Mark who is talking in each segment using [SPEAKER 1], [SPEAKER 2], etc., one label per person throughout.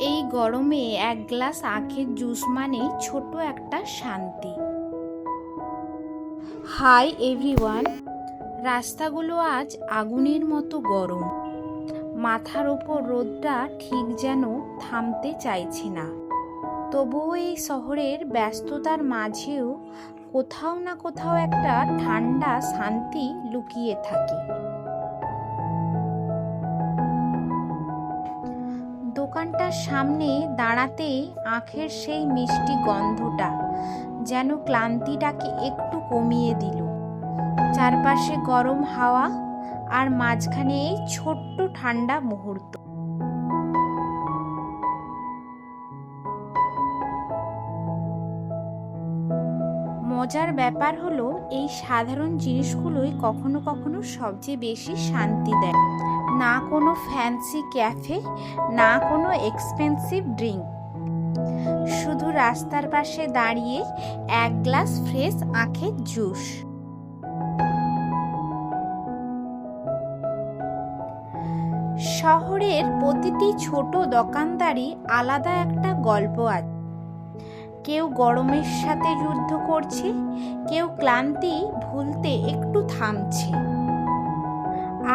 [SPEAKER 1] এই গরমে এক গ্লাস আখের জুস মানেই ছোট একটা শান্তি। হাই এভরিওয়ান, রাস্তাগুলো আজ আগুনের মতো গরম। মাথার ওপর রোদটা ঠিক যেন থামতে চাইছে না। তবুও এই শহরের ব্যস্ততার মাঝেও কোথাও না কোথাও একটা ঠান্ডা শান্তি লুকিয়ে থাকে। দোকানটার সামনে দাঁড়াতেই আখের সেই মিষ্টি গন্ধটা যেন ক্লান্তিটাকে একটু কমিয়ে দিল। চারপাশে গরম হাওয়া আর মাঝখানে এই ছোট্ট ঠান্ডা মুহূর্ত। মজার ব্যাপার হলো এই সাধারণ জিনিসগুলোই কখনো কখনো সবচেয়ে বেশি শান্তি দেয়। না কোনো ফ্যান্সি ক্যাফে, না কোনো এক্সপেন্সিভ ড্রিঙ্ক, শুধু রাস্তার পাশে দাঁড়িয়ে এক গ্লাস ফ্রেশ আখের জুস। শহরের প্রতিটি ছোট দোকানদারই আলাদা একটা গল্প আছে। কেউ গরমের সাথে যুদ্ধ করছে, কেউ ক্লান্তি ভুলতে একটু থামছে,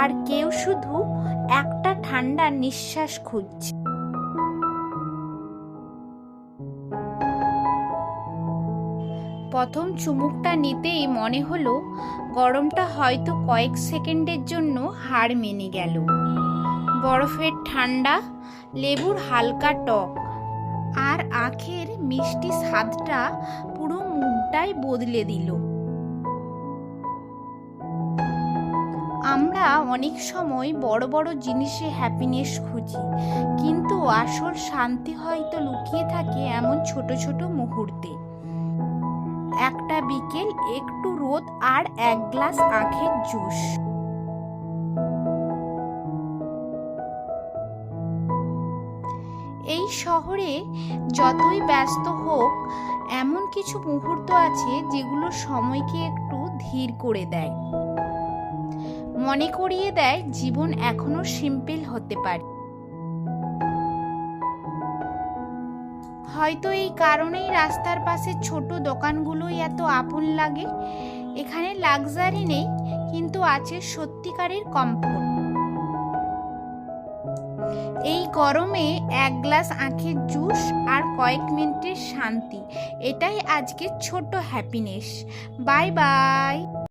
[SPEAKER 1] আর কেউ শুধু একটা ঠান্ডা নিঃশ্বাস খুঁজছে। প্রথম চুমুকটা নিতেই মনে হলো গরমটা হয়তো কয়েক সেকেন্ডের জন্য হার মেনে গেল। বরফের ঠান্ডা, লেবুর হালকা টক আর আখের মিষ্টি স্বাদটা পুরো মুডটাই বদলে দিল। আমরা অনেক সময় বড় বড় জিনিসে হ্যাপিনেস খুঁজি, কিন্তু আসল শান্তি হয়তো লুকিয়ে থাকে এমন ছোট ছোট মুহূর্তে। একটা বিকেল, একটু রোদ আর এক গ্লাস আখের জুস। এই শহরে যতই ব্যস্ত হোক, এমন কিছু মুহূর্ত আছে যেগুলো সময়কে একটু ধীর করে দেয়, মনে করিয়ে দেয় জীবন এখনো সিম্পল হতে পারে। হয়তো এই কারণেই রাস্তার পাশে ছোট দোকানগুলোই এত আপন লাগে। এখানে লাক্সারি নেই, কিন্তু আছে সত্যিকারের কমফোর্ট। এই গরমে এক গ্লাস আখের জুস আর কয়েক মিনিটের শান্তি, এটাই আজকের ছোট হ্যাপিনেস। Bye bye.